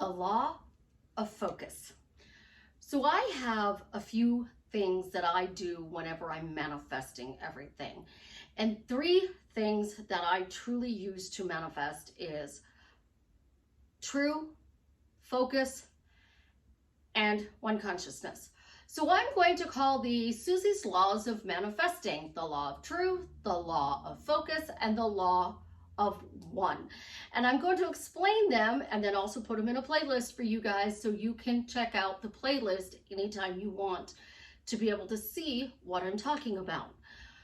the law of focus. So I have a few things that I do whenever I'm manifesting everything. And 3 things that I truly use to manifest is true, focus, and one consciousness. So I'm going to call these Susie's laws of manifesting: the law of truth, the law of focus, and the law of one. And I'm going to explain them and then also put them in a playlist for you guys so you can check out the playlist anytime you want to be able to see what I'm talking about.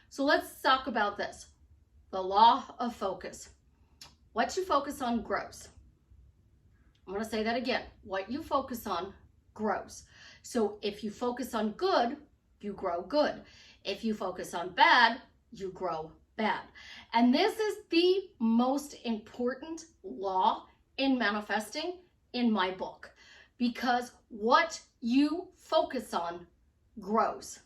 So let's talk about this. The law of focus. What you focus on grows. I'm going to say that again. What you focus on grows. So if you focus on good, you grow good. If you focus on bad, you grow bad. And this is the most important law in manifesting in my book, because what you focus on grows.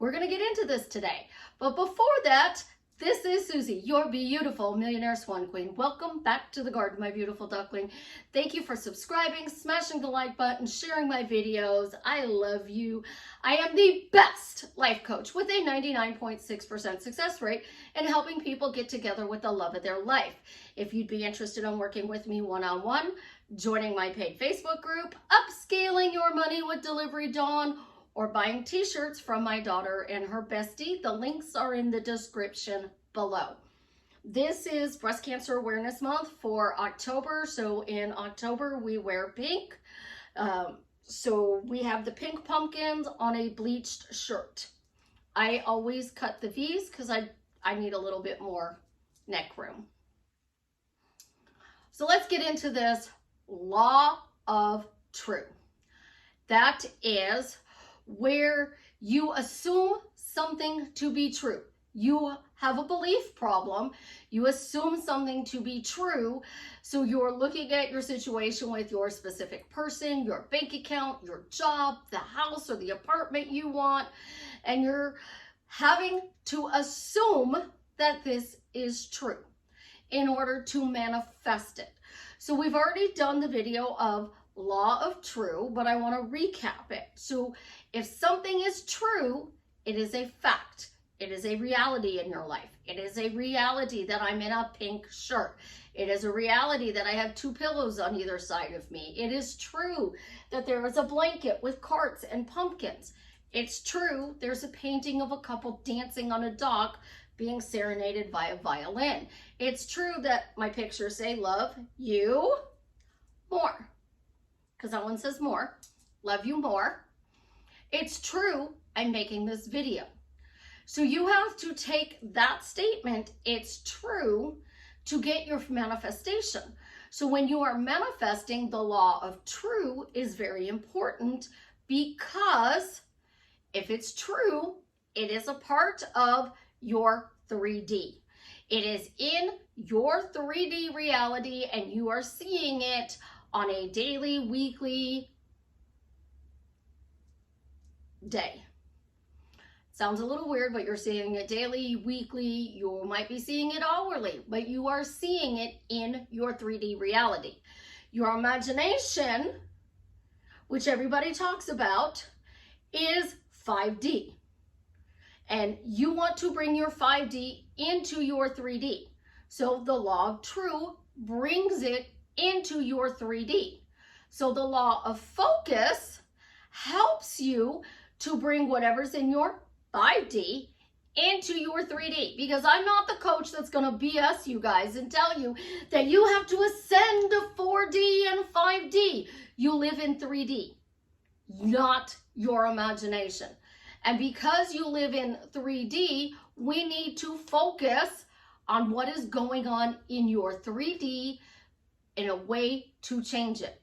We're going to get into this today. But before that, this is Susie, your beautiful millionaire swan queen. Welcome back to the garden, my beautiful duckling. Thank you for subscribing, smashing the like button, sharing my videos. I love you. I am the best life coach with a 99.6% success rate in helping people get together with the love of their life. If you'd be interested in working with me one-on-one, joining my paid Facebook group, upscaling your money with Delivery Dawn, or buying t-shirts from my daughter and her bestie, the links are in the description below. This is Breast Cancer Awareness Month for October. So in October, we wear pink. So we have the pink pumpkins on a bleached shirt. I always cut the V's because I need a little bit more neck room. So let's get into this law of true. That is where you assume something to be true. You have a belief problem. You assume something to be true. So you're looking at your situation with your specific person, your bank account, your job, the house or the apartment you want, and you're having to assume that this is true in order to manifest it. So we've already done the video of law of true, but I want to recap it. So if something is true, it is a fact. It is a reality in your life. It is a reality that I'm in a pink shirt. It is a reality that I have 2 pillows on either side of me. It is true that there is a blanket with carts and pumpkins. It's true there's a painting of a couple dancing on a dock being serenaded by a violin. It's true that my pictures say love you more, because that one says more. Love you more. It's true I'm making this video. So you have to take that statement, it's true, to get your manifestation. So when you are manifesting, the law of true is very important, because if it's true, it is a part of your 3D. It is in your 3D reality and you are seeing it on a daily, weekly, day. Sounds a little weird, but you're seeing it daily, weekly, you might be seeing it hourly, but you are seeing it in your 3D reality. Your imagination, which everybody talks about, is 5D. And you want to bring your 5D into your 3D. So the law of true brings it into your 3D. So the law of focus helps you to bring whatever's in your 5D into your 3D, because I'm not the coach that's going to BS you guys and tell you that you have to ascend to 4D and 5D. You live in 3D, not your imagination. And because you live in 3D, we need to focus on what is going on in your 3D in a way to change it.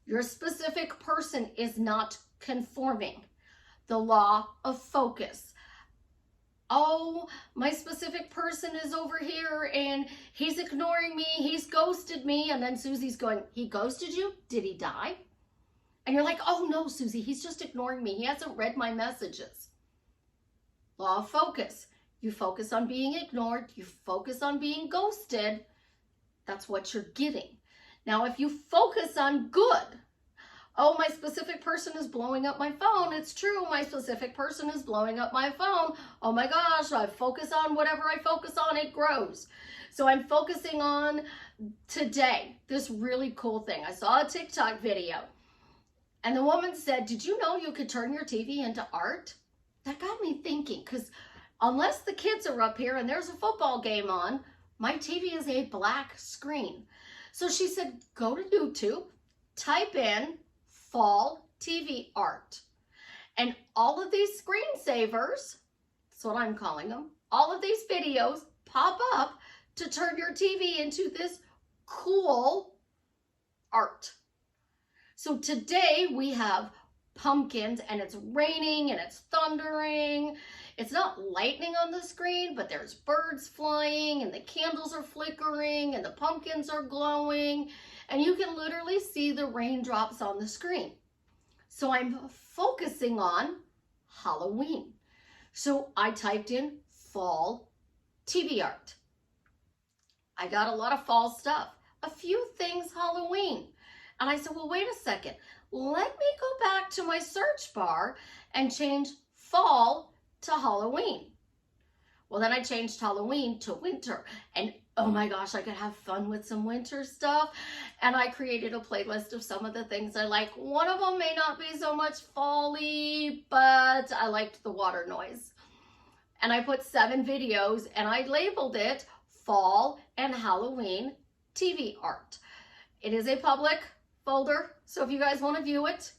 Your specific person is not conforming. The law of focus. Oh, my specific person is over here and he's ignoring me, he's ghosted me. And then Susie's going, he ghosted you? Did he die? And you're like, oh no, Susie, he's just ignoring me. He hasn't read my messages. Law of focus. You focus on being ignored. You focus on being ghosted. That's what you're getting. Now, if you focus on good, oh, my specific person is blowing up my phone. It's true. My specific person is blowing up my phone. Oh my gosh, I focus on whatever I focus on, it grows. So I'm focusing on today, this really cool thing. I saw a TikTok video and the woman said, did you know you could turn your TV into art? That got me thinking, because unless the kids are up here and there's a football game on, my TV is a black screen. So she said, go to YouTube, type in fall TV art. And all of these screensavers, that's what I'm calling them, all of these videos pop up to turn your TV into this cool art. So today we have pumpkins and it's raining and it's thundering. It's not lightning on the screen, but there's birds flying and the candles are flickering and the pumpkins are glowing. And you can literally see the raindrops on the screen. So I'm focusing on Halloween. So I typed in fall TV art. I got a lot of fall stuff, a few things Halloween. And I said, well, wait a second. Let me go back to my search bar and change fall to Halloween. Well, then I changed Halloween to winter. And oh my gosh, I could have fun with some winter stuff. And I created a playlist of some of the things I like. One of them may not be so much fall-y, but I liked the water noise. And I put 7 videos and I labeled it Fall and Halloween TV Art. It is a public folder, so if you guys want to view it,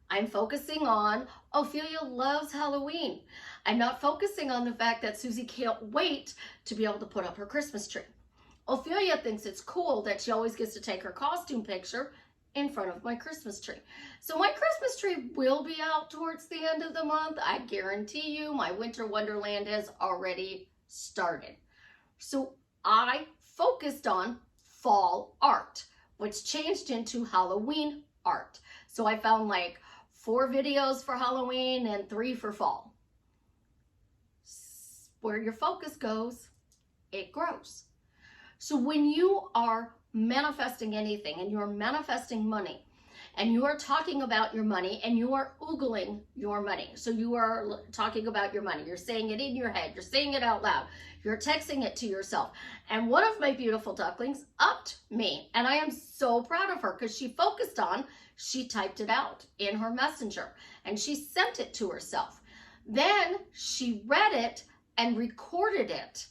I'm focusing on Ophelia loves Halloween. I'm not focusing on the fact that Susie can't wait to be able to put up her Christmas tree. Ophelia thinks it's cool that she always gets to take her costume picture in front of my Christmas tree. So my Christmas tree will be out towards the end of the month. I guarantee you my winter wonderland has already started. So I focused on fall art, which changed into Halloween art. So I found like 4 videos for Halloween and 3 for fall. Where your focus goes, it grows. So when you are manifesting anything and you're manifesting money and you are talking about your money and you are oogling your money. So you are talking about your money. You're saying it in your head. You're saying it out loud. You're texting it to yourself. And one of my beautiful ducklings upped me. And I am so proud of her because she focused on, she typed it out in her messenger and she sent it to herself. Then she read it and recorded it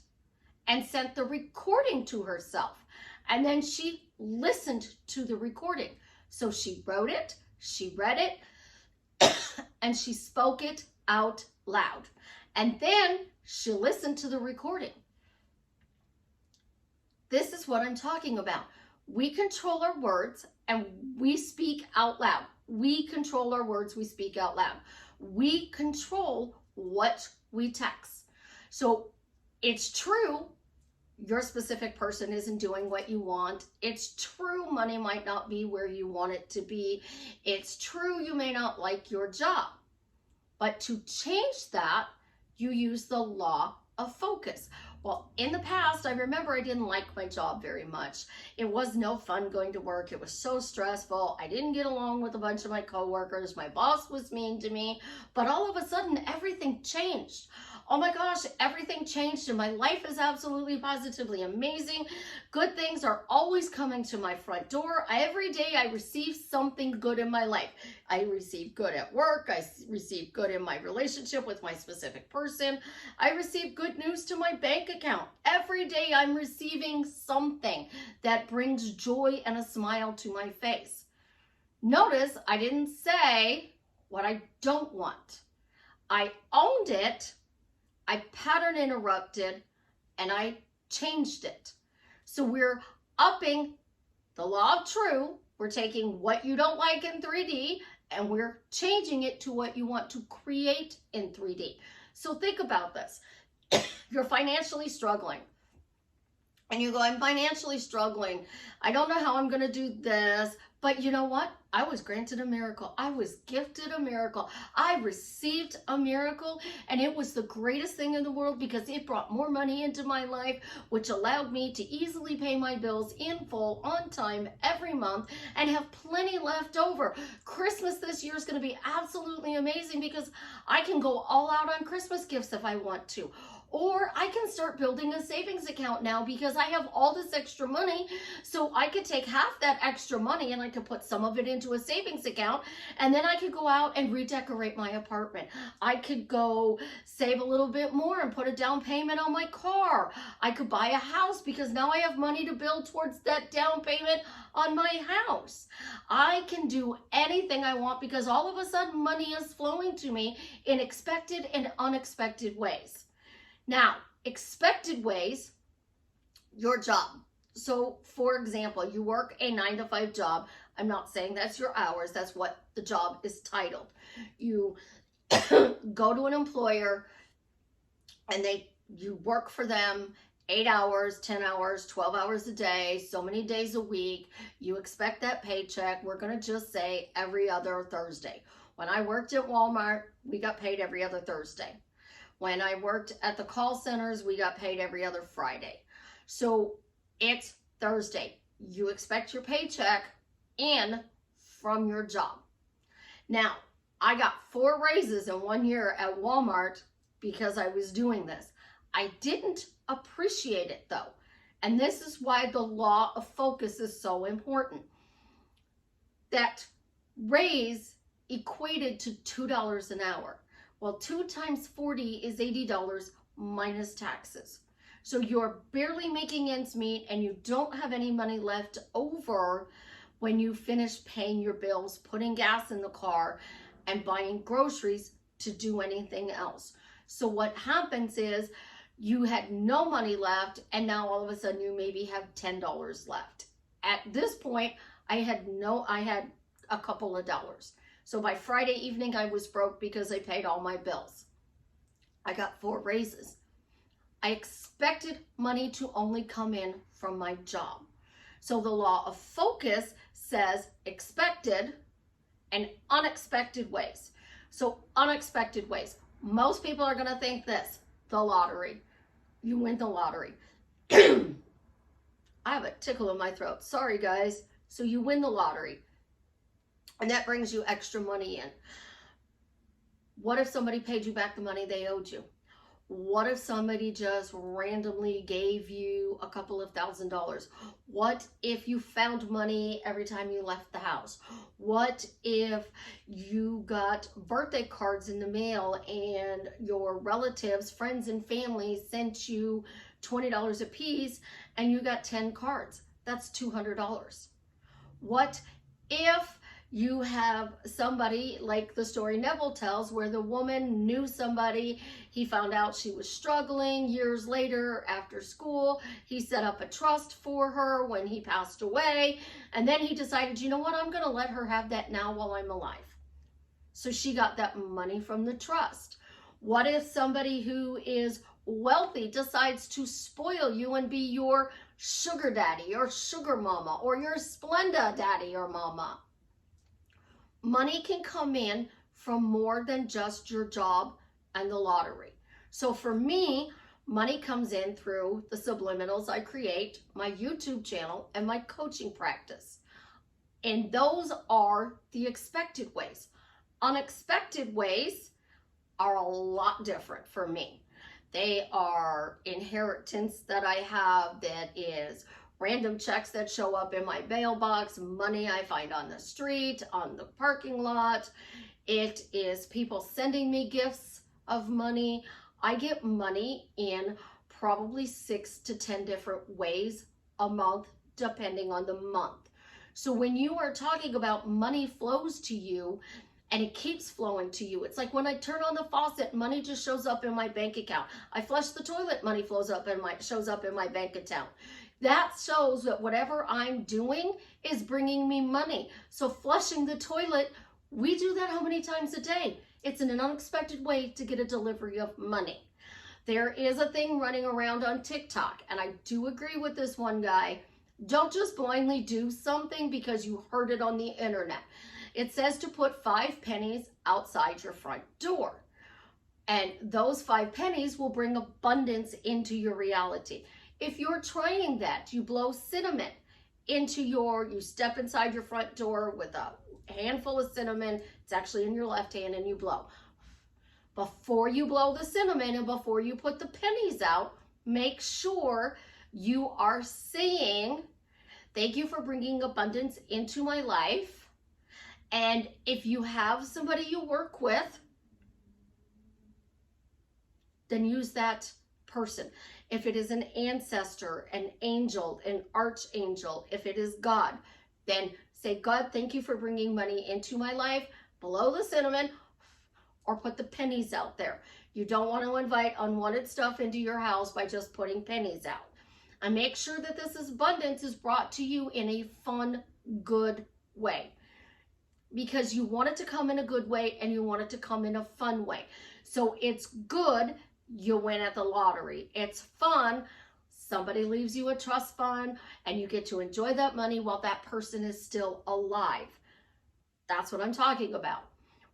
and sent the recording to herself. And then she listened to the recording. So she wrote it, she read it, and she spoke it out loud. And then she listened to the recording. This is what I'm talking about. We control our words and we speak out loud. We control our words, we speak out loud. We control what we text. So it's true, your specific person isn't doing what you want. It's true, money might not be where you want it to be. It's true, you may not like your job. But to change that, you use the law of focus. Well, in the past, I remember I didn't like my job very much. It was no fun going to work. It was so stressful. I didn't get along with a bunch of my coworkers. My boss was mean to me. But all of a sudden, everything changed. Oh my gosh, everything changed and my life is absolutely positively amazing. Good things are always coming to my front door. Every day I receive something good in my life. I receive good at work. I receive good in my relationship with my specific person. I receive good news to my bank account. Every day I'm receiving something that brings joy and a smile to my face. Notice I didn't say what I don't want. I owned it. I pattern interrupted and I changed it. So we're upping the law of true. We're taking what you don't like in 3D and we're changing it to what you want to create in 3D. So think about this. You're financially struggling. And you go, I'm financially struggling. I don't know how I'm going to do this, But you know what? I was granted a miracle. I was gifted a miracle. I received a miracle, and it was the greatest thing in the world because it brought more money into my life, which allowed me to easily pay my bills in full, on time, every month, and have plenty left over. Christmas this year is going to be absolutely amazing because I can go all out on Christmas gifts if I want to. Or I can start building a savings account now because I have all this extra money. So I could take half that extra money and I could put some of it into a savings account. And then I could go out and redecorate my apartment. I could go save a little bit more and put a down payment on my car. I could buy a house because now I have money to build towards that down payment on my house. I can do anything I want because all of a sudden money is flowing to me in expected and unexpected ways. Now, expected ways, your job. So, for example, you work a 9-to-5 job. I'm not saying that's your hours. That's what the job is titled. You go to an employer and you work for them 8 hours, 10 hours, 12 hours a day, so many days a week. You expect that paycheck. We're going to just say every other Thursday. When I worked at Walmart, we got paid every other Thursday. When I worked at the call centers, we got paid every other Friday. So it's Thursday. You expect your paycheck in from your job. Now, I got 4 raises in 1 year at Walmart because I was doing this. I didn't appreciate it though. And this is why the law of focus is so important. That raise equated to $2 an hour. Well, 2 times 40 is $80 minus taxes. So you're barely making ends meet and you don't have any money left over when you finish paying your bills, putting gas in the car, and buying groceries to do anything else. So what happens is you had no money left and now all of a sudden you maybe have $10 left. At this point, I had a couple of dollars. So by Friday evening, I was broke because I paid all my bills. I got 4 raises. I expected money to only come in from my job. So the law of focus says expected and unexpected ways. So unexpected ways. Most people are going to think this, the lottery. You win the lottery. I have a tickle in my throat. Sorry, guys. So you win the lottery. And that brings you extra money in. What if somebody paid you back the money they owed you? What if somebody just randomly gave you a couple of $1,000s? What if you found money every time you left the house? What if you got birthday cards in the mail and your relatives, friends, and family sent you $20 a piece and you got 10 cards? That's $200. What if you have somebody like the story Neville tells where the woman knew somebody, he found out she was struggling years later after school, he set up a trust for her when he passed away, and then he decided, you know what, I'm going to let her have that now while I'm alive. So she got that money from the trust. What if somebody who is wealthy decides to spoil you and be your sugar daddy or sugar mama or your Splenda daddy or mama? Money can come in from more than just your job and the lottery. So for me, money comes in through the subliminals I create, my YouTube channel, and my coaching practice. And those are the expected ways. Unexpected ways are a lot different for me. They are inheritance that I have that is random checks that show up in my mailbox, money I find on the street, on the parking lot. It is people sending me gifts of money. I get money in probably 6 to 10 different ways a month, depending on the month. So when you are talking about money flows to you and it keeps flowing to you, it's like when I turn on the faucet, money just shows up in my bank account. I flush the toilet, money shows up in my bank account. That shows that whatever I'm doing is bringing me money. So flushing the toilet, we do that how many times a day? It's an unexpected way to get a delivery of money. There is a thing running around on TikTok, and I do agree with this one guy Don't just blindly do something because you heard it on the internet. It says to put 5 pennies outside your front door. And those 5 pennies will bring abundance into your reality. If you're trying that, you blow cinnamon into you step inside your front door with a handful of cinnamon. It's actually in your left hand, and you blow. Before you blow the cinnamon and before you put the pennies out, make sure you are saying, thank you for bringing abundance into my life. And if you have somebody you work with, then use that person. If it is an ancestor, an angel, an archangel, if it is God, then say, God, thank you for bringing money into my life. Blow the cinnamon or put the pennies out there. You don't want to invite unwanted stuff into your house by just putting pennies out. And make sure that this abundance is brought to you in a fun, good way. Because you want it to come in a good way and you want it to come in a fun way. So it's good, you win at the lottery. It's fun, somebody leaves you a trust fund and you get to enjoy that money while that person is still alive. That's what I'm talking about.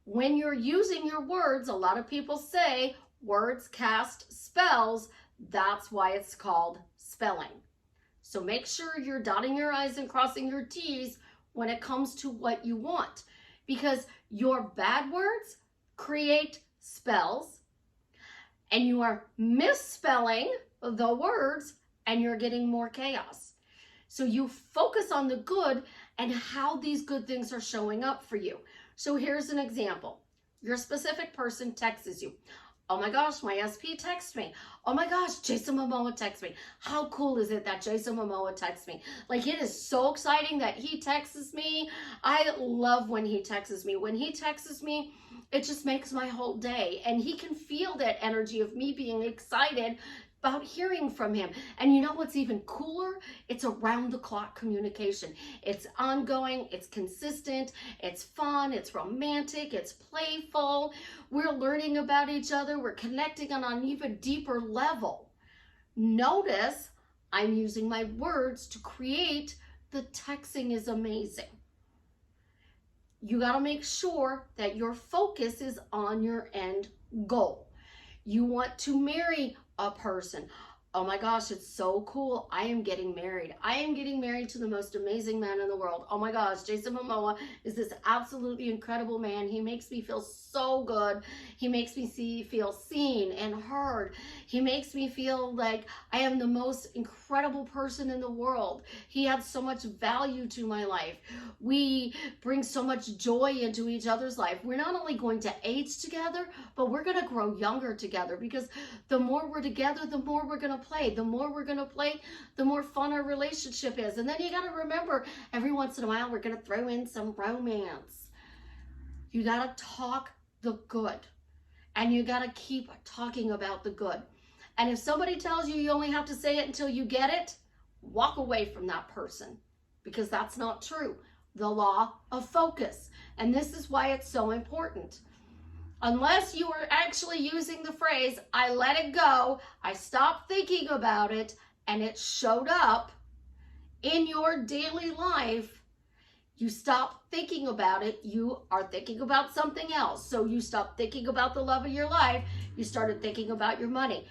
When you're using your words, a lot of people say words cast spells. That's why it's called spelling. So make sure you're dotting your I's and crossing your T's when it comes to what you want, because your bad words create spells and you are misspelling the words and you're getting more chaos. So you focus on the good and how these good things are showing up for you. So here's an example. Your specific person texts you. Oh my gosh, my SP texts me. Oh my gosh, Jason Momoa texts me. How cool is it that Jason Momoa texts me? Like, it is so exciting that he texts me. I love when he texts me. When he texts me, it just makes my whole day. And he can feel that energy of me being excited about hearing from him. And you know what's even cooler? It's around the clock communication. It's ongoing, it's consistent, it's fun, it's romantic, it's playful. We're learning about each other, we're connecting on an even deeper level. Notice I'm using my words to create. The texting is amazing. You got to make sure that your focus is on your end goal. You want to marry a person. Oh my gosh, it's so cool. I am getting married. I am getting married to the most amazing man in the world. Oh my gosh, Jason Momoa is this absolutely incredible man. He makes me feel so good. He makes me feel seen and heard. He makes me feel like I am the most incredible person in the world. He adds so much value to my life. We bring so much joy into each other's life. We're not only going to age together, but we're going to grow younger together, because the more we're together, the more we're going to play. The more we're going to play, the more fun our relationship is. And then you got to remember, every once in a while, we're going to throw in some romance. You got to talk the good. And you got to keep talking about the good. And if somebody tells you you only have to say it until you get it, walk away from that person, because that's not true. The law of focus. And this is why it's so important. Unless you are actually using the phrase, I let it go, I stopped thinking about it, and it showed up in your daily life, you stop thinking about it, you are thinking about something else. So you stopped thinking about the love of your life, you started thinking about your money.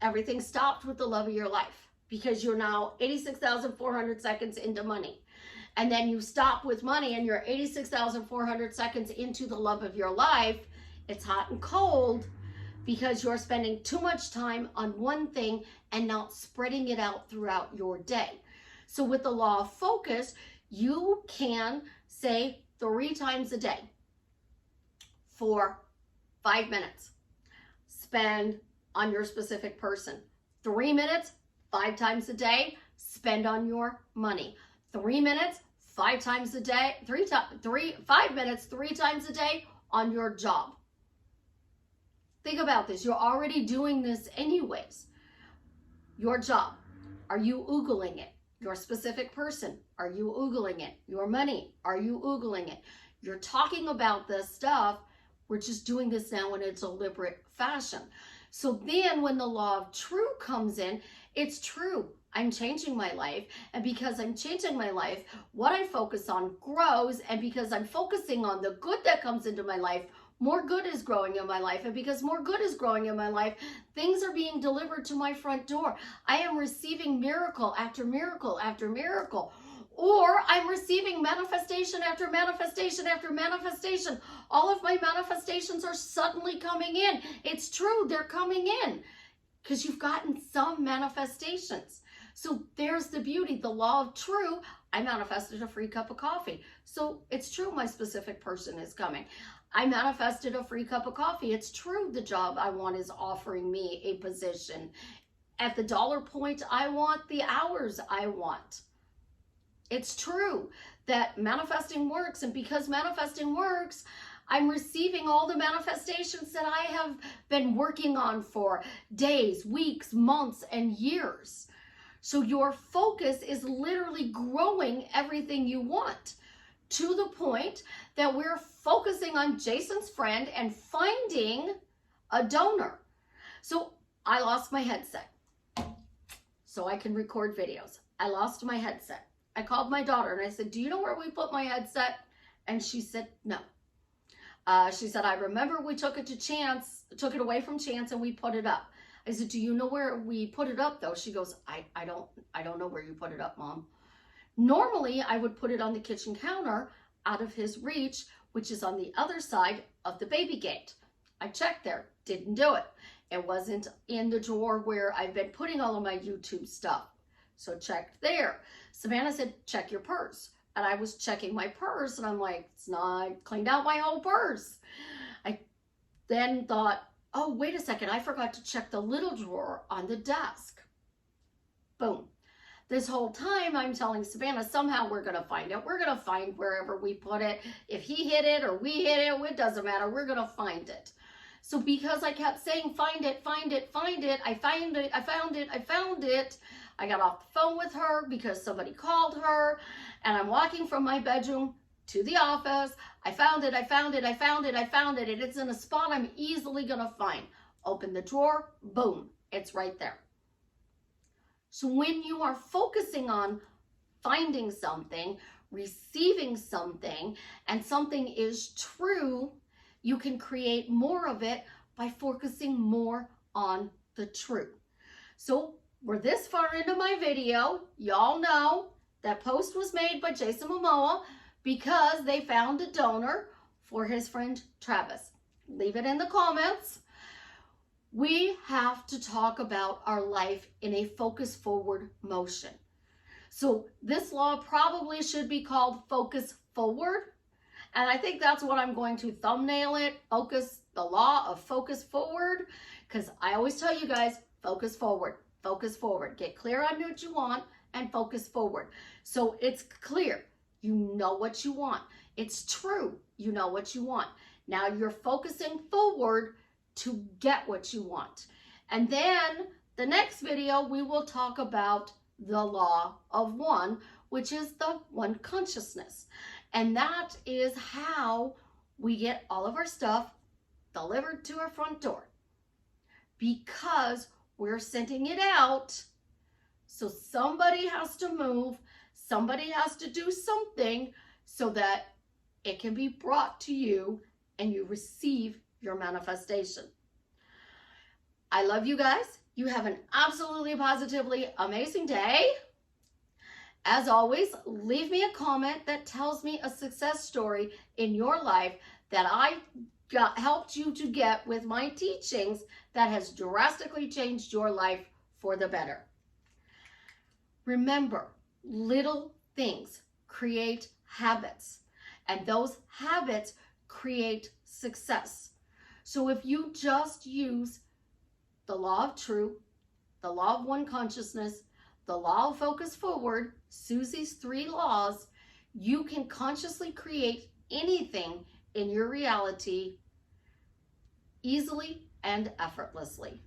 Everything stopped with the love of your life, because you're now 86,400 seconds into money. And then you stop with money and you're 86,400 seconds into the love of your life. It's hot and cold because you're spending too much time on one thing and not spreading it out throughout your day. So with the law of focus, you can say 3 times a day for 5 minutes. Spend on your specific person. 3 minutes, 5 times a day, spend on your money. 3 minutes, 5 times a day, 5 minutes, 3 times a day on your job. Think about this. You're already doing this anyways. Your job. Are you oogling it? Your specific person. Are you oogling it? Your money. Are you oogling it? You're talking about this stuff. We're just doing this now in a deliberate fashion. So then when the law of true comes in, It's true. I'm changing my life. And because I'm changing my life, what I focus on grows. And because I'm focusing on the good that comes into my life, more good is growing in my life. And because more good is growing in my life, things are being delivered to my front door. I am receiving miracle after miracle after miracle. Or I'm receiving manifestation after manifestation after manifestation. All of my manifestations are suddenly coming in. It's true, they're coming in because you've gotten some manifestations. So there's the beauty, the law of true. I manifested a free cup of coffee. So it's true my specific person is coming. I manifested a free cup of coffee. It's true the job I want is offering me a position at the dollar point I want, the hours I want. It's true that manifesting works, and because manifesting works, I'm receiving all the manifestations that I have been working on for days, weeks, months, and years. So your focus is literally growing everything you want to the point that we're focusing on Jason's friend and finding a donor. So I lost my headset so I can record videos. I lost my headset. I called my daughter and I said, do you know where we put my headset? And she said, no. She said, I remember we took it away from Chance and we put it up. I said, do you know where we put it up though? She goes, I don't know where you put it up, Mom. Normally I would put it on the kitchen counter out of his reach, which is on the other side of the baby gate. I checked there, didn't do it. It wasn't in the drawer where I've been putting all of my YouTube stuff. So checked there. Savannah said, check your purse. And I was checking my purse and I'm like, it's not, cleaned out my whole purse. I then thought, oh, wait a second. I forgot to check the little drawer on the desk. Boom. This whole time I'm telling Savannah, somehow we're going to find it. We're going to find wherever we put it. If he hit it or we hit it, it doesn't matter. We're going to find it. So because I kept saying, find it, find it, find it, I found it, I found it, I found it. I got off the phone with her because somebody called her and I'm walking from my bedroom to the office. I found it, I found it, I found it, I found it. And it's in a spot I'm easily going to find. Open the drawer, boom, it's right there. So when you are focusing on finding something, receiving something, and something is true, you can create more of it by focusing more on the truth. So we're this far into my video. Y'all know that post was made by Jason Momoa because they found a donor for his friend Travis. Leave it in the comments. We have to talk about our life in a focus forward motion. So this law probably should be called focus forward. And I think that's what I'm going to thumbnail it. Focus, the law of focus forward. Because I always tell you guys, focus forward. Focus forward. Get clear on what you want and focus forward. So it's clear. You know what you want. It's true. You know what you want. Now you're focusing forward to get what you want. And then the next video, we will talk about the law of one, which is the one consciousness. And that is how we get all of our stuff delivered to our front door. Because we're sending it out, so somebody has to move, somebody has to do something so that it can be brought to you and you receive your manifestation. I love you guys. You have an absolutely positively amazing day. As always, leave me a comment that tells me a success story in your life that I helped you to get with my teachings that has drastically changed your life for the better. Remember, little things create habits, and those habits create success. So if you just use the law of true, the law of one consciousness, the law of focus forward, Susie's 3 laws, you can consciously create anything in your reality easily and effortlessly.